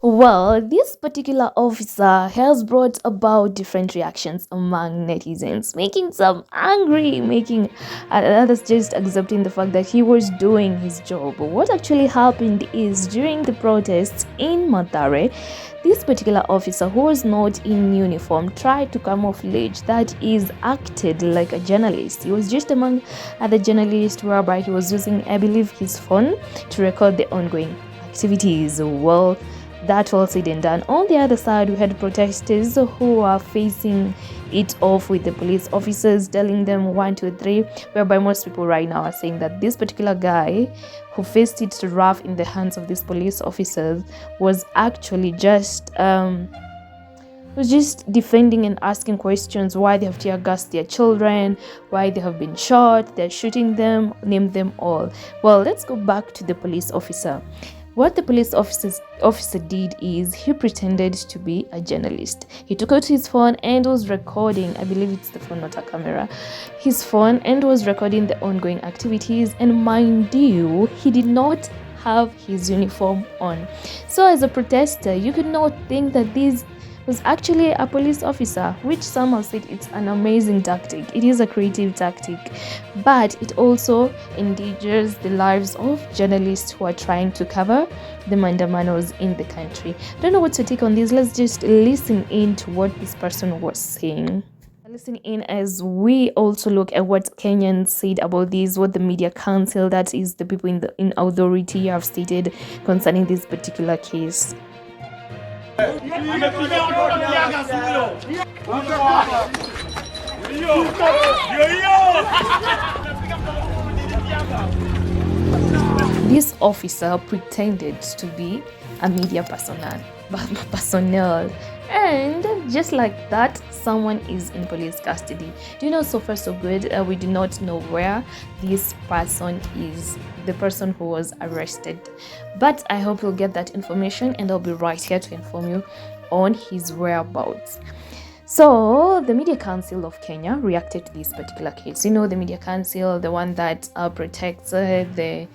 Well, this particular officer has brought about different reactions among netizens, making some angry, making others just accepting the fact that he was doing his job. What actually happened is during the protests in Maandamano, this particular officer who was not in uniform tried to camouflage that is acted like a journalist. He was just among other journalists, whereby he was using, I believe, his phone to record the ongoing activities. Well, that all said and done. On the other side, we had protesters who are facing it off with the police officers, telling them 1, 2, 3, whereby most people right now are saying that this particular guy who faced it rough in the hands of these police officers was actually just defending and asking questions why they have tear gassed their children, why they have been shot, they're shooting them, name them all. Well, let's go back to the police officer. What the police officer did is he pretended to be a journalist. He took out his phone and was recording, I believe it's the phone, not a camera, his phone, and was recording the ongoing activities. And mind you, he did not have his uniform on. So as a protester, you could not think that this was actually a police officer, which some have said it's an amazing tactic. It is a creative tactic, but it also endangers the lives of journalists who are trying to cover the Maandamanos in the country. I don't know what to take on this. Let's just listen in to what this person was saying. Listen in as we also look at what Kenyans said about this, what the media council, that is the people in authority, have stated concerning this particular case. This officer pretended to be a media personnel, and just like that, someone is in police custody. Do you know, so far so good? We do not know where this person is, the person who was arrested, but I hope you'll get that information, and I'll be right here to inform you on his whereabouts. So the Media Council of Kenya reacted to this particular case. You know, the Media Council, the one that protects the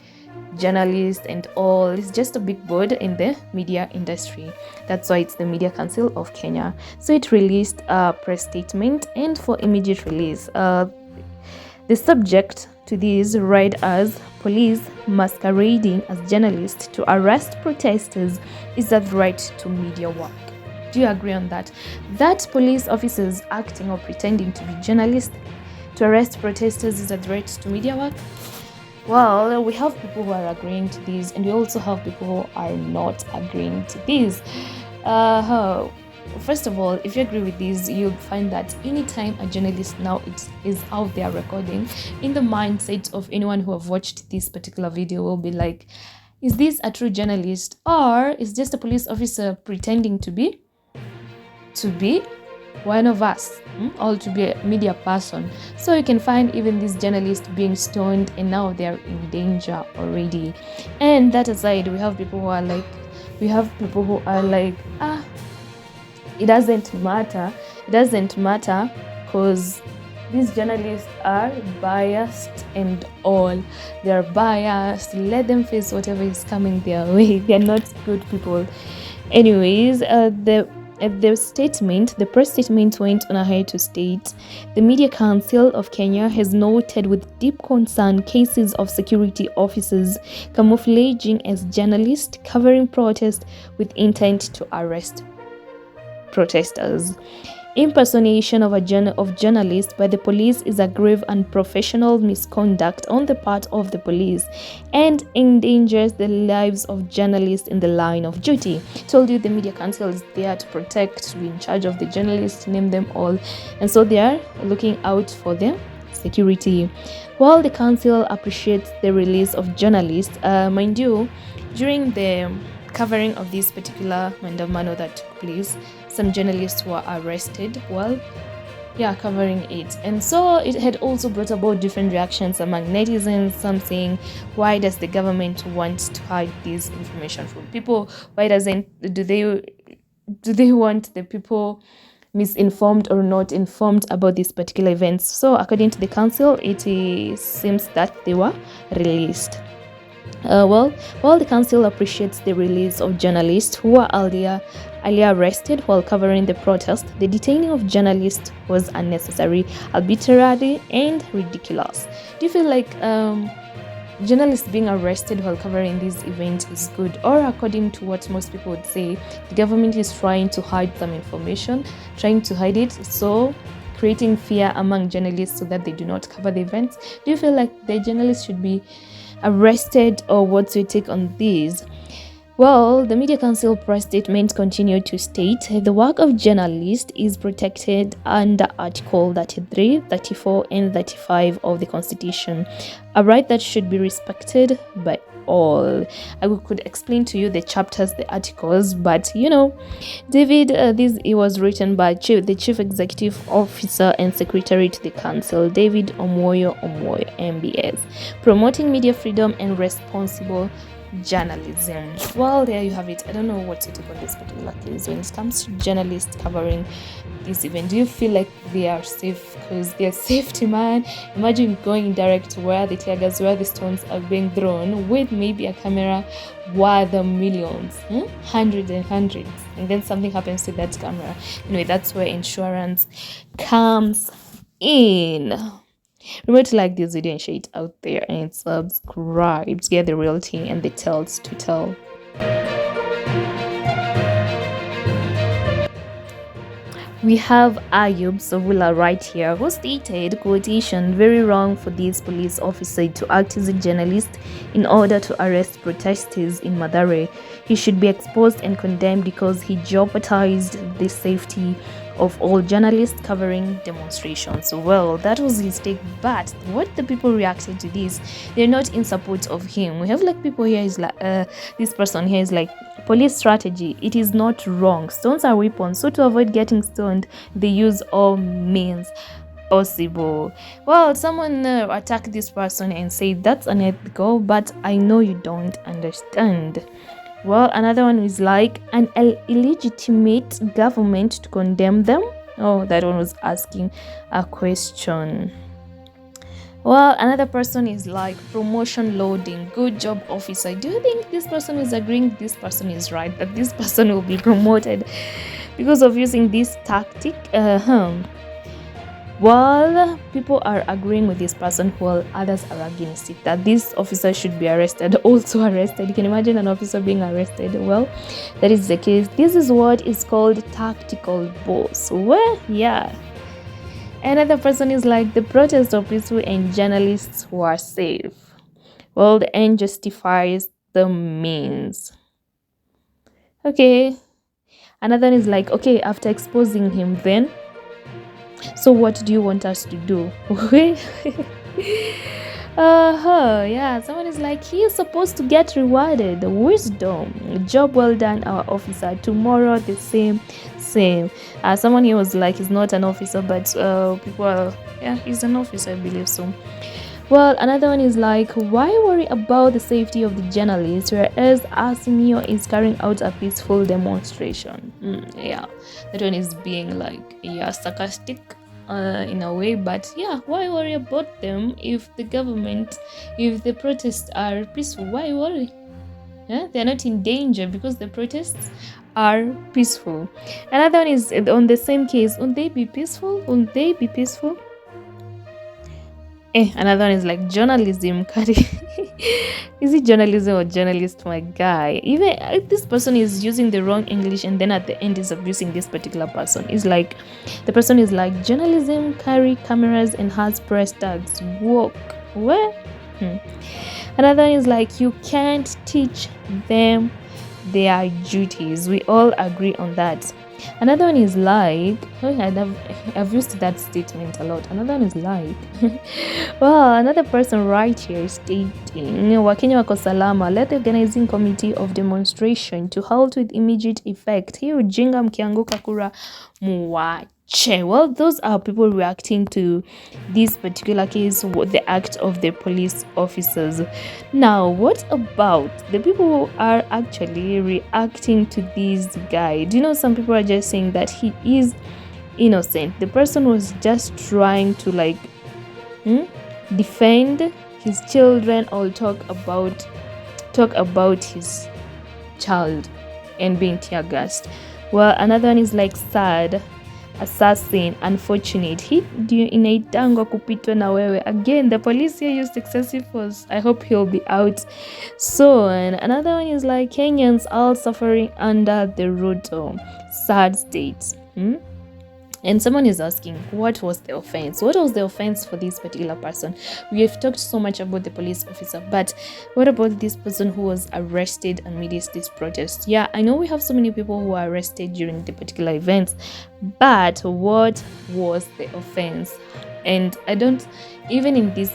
journalists and all, is just a big board in the media industry. That's why it's the Media Council of Kenya. So it released a press statement, and for immediate release, the subject to this read as "Police masquerading as journalists to arrest protesters is a threat to media work." Do you agree on that? That police officers acting or pretending to be journalists to arrest protesters is a threat to media work? Well, we have people who are agreeing to this, and we also have people who are not agreeing to this. First of all, if you agree with this, you'll find that anytime a journalist now is out there recording, in the mindset of anyone who have watched this particular video will be like, is this a true journalist, or is just a police officer pretending to be one of us, or to be a media person? So you can find even these journalists being stoned, and now they're in danger already. And that aside, we have people who are like, it doesn't matter because these journalists are biased and all. They're biased. Let them face whatever is coming their way. They're not good people. Anyways, the press statement went on ahead to state, the Media Council of Kenya has noted with deep concern cases of security officers camouflaging as journalists covering protests with intent to arrest protesters. Impersonation of journalists by the police is a grave unprofessional misconduct on the part of the police and endangers the lives of journalists in the line of duty. Told you the Media Council is there to protect, to be in charge of the journalists, name them all, and so they are looking out for their security. While the council appreciates the release of journalists, mind you, during the covering of this particular Maandamano that took place, some journalists were arrested while covering it, and so it had also brought about different reactions among netizens. Some saying, why does the government want to hide this information from people? Why do they want the people misinformed or not informed about these particular events. So according to the council, it seems that they were released. While the council appreciates the release of journalists who were earlier arrested while covering the protest, the detaining of journalists was unnecessary, arbitrary, and ridiculous. Do you feel like journalists being arrested while covering this event is good? Or according to what most people would say, the government is trying to hide some information, trying to hide it, so creating fear among journalists so that they do not cover the events? Do you feel like the journalists should be arrested, or what's your take on this? Well, the Media Council press statement continued to state the work of journalists is protected under Article 33, 34, and 35 of the Constitution, a right that should be respected by all. I could explain to you the chapters, the articles, but David, it was written by the Chief Executive Officer and Secretary to the Council, David Omoyo, MBS, promoting media freedom and responsible journalism. Well, there you have it. I don't know what to take on this particular case when it comes to journalists covering this event. Do you feel like they are safe? Because they're safety, man. Imagine going direct to where the tear gas, where the stones are being thrown, with maybe a camera worth the millions, hundreds and hundreds, and then something happens to that camera. Anyway, that's where insurance comes in. Remember to like this video and share it out there, and subscribe to get the real thing and the tales to tell. We have Ayub Savula right here, who stated, quotation, "Very wrong for this police officer to act as a journalist in order to arrest protesters in Maandamano. He should be exposed and condemned because he jeopardized the safety of all journalists covering demonstrations." Well, that was his take, but what the people reacted to this, they're not in support of him. We have like people here is like this person here is like, police strategy, it is not wrong, stones are weapons, so to avoid getting stoned they use all means possible. Well, someone attacked this person and said that's unethical, but I know you don't understand. Well, another one is like, an illegitimate government to condemn them. Oh, that one was asking a question. Well, another person is like, promotion loading, good job officer. Do you think this person is agreeing this person is right, that this person will be promoted because of using this tactic? Well, people are agreeing with this person while others are against it, that this officer should be arrested, also arrested. You can imagine an officer being arrested. Well, that is the case. This is what is called tactical boss. Well, yeah. Another person is like, the protests are peaceful and journalists were safe. Well, the end justifies the means. Okay. Another one is like, okay, after exposing him, then so what do you want us to do? Yeah, someone is like, he is supposed to get rewarded. Wisdom, job well done, our officer. Tomorrow the same. Someone here was like, he's not an officer, but people are, yeah, he's an officer, I believe so. Well, another one is like, why worry about the safety of the journalists whereas Azimio is carrying out a peaceful demonstration? Yeah, that one is being like, yeah, sarcastic in a way, but yeah, why worry about them if the protests are peaceful? Why worry? Yeah, they're not in danger because the protests are peaceful. Another one is on the same case, won't they be peaceful? Another one is like, journalism. Is it journalism or journalist, my guy? Even if this person is using the wrong English and then at the end is abusing this particular person, is like, the person is like, journalism carry cameras and has press tags. Walk where? Another one is like, you can't teach them their duties. We all agree on that. Another one is like, I've used that statement a lot. Another one is like, well, another person right here is stating, Wakenya wako salama, let the organizing committee of demonstration to halt with immediate effect. Hii ujinga mkianguka kura muwache. Well, those are people reacting to this particular case, the act of the police officers. Now, what about the people who are actually reacting to this guy? Do you know some people are just saying that he is innocent. The person was just trying to like defend his children or talk about his child and being tear gassed. Well, another one is like sad assassin, unfortunate hit inaitangwa kupitwa na wewe. Again, the police here used excessive force. I hope he'll be out soon. Another one is like Kenyans all suffering under the Ruto sad state. And someone is asking, what was the offense? What was the offense for this particular person? We have talked so much about the police officer, but what about this person who was arrested amidst this protest? Yeah, I know we have so many people who are arrested during the particular events, but what was the offense? And I don't, even in this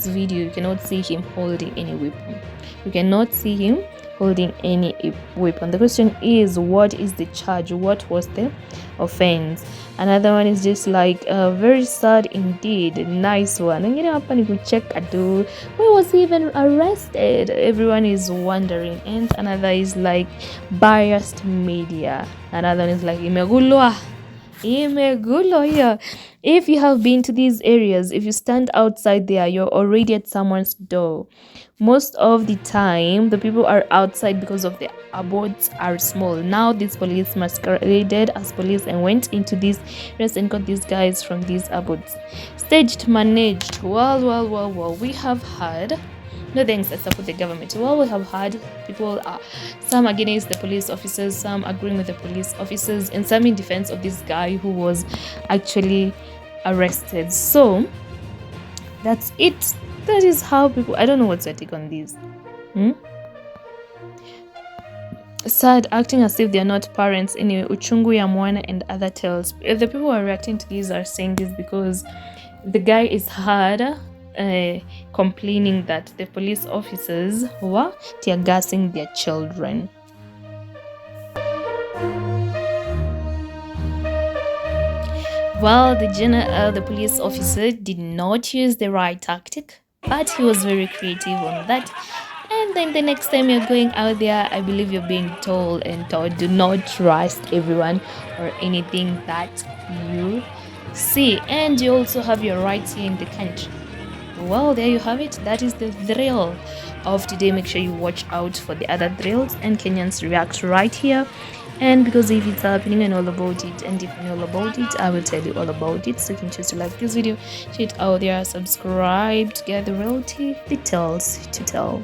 video, you cannot see him holding any weapon. You cannot see him holding any weapon. The question is, what is the charge? What was the offense? Another one is just like very sad indeed. Nice one. And hapa ni kucheka tu, where was he even arrested? Everyone is wondering. And another is like biased media. Another one is like imegulwa here. If you have been to these areas, if you stand outside there, you're already at someone's door. Most of the time the people are outside because of the abodes are small. Now these police masqueraded as police and went into these areas and got these guys from these abodes. Staged, managed. Well, we have had no thanks, I support the government. Well, we have had people some against the police officers, some agreeing with the police officers, and some in defense of this guy who was actually arrested. So that's it. That is how people, I don't know what's your take on this. Sad, acting as if they are not parents. Anyway, uchungu ya mwana and other tales. If the people who are reacting to these are saying this because the guy is hard complaining that the police officers were tear gassing their children. Well, the police officer did not use the right tactic, but he was very creative on that. And then the next time you're going out there, I believe you're being told do not trust everyone or anything that you see. And you also have your rights here in the country. Well, there you have it. That is the thrill of today. Make sure you watch out for the other thrills and Kenyans React right here. And because if it's happening, I know all about it, and if I know all about it, I will tell you all about it. So you can choose to like this video, share it out there, subscribe to get the real details to tell.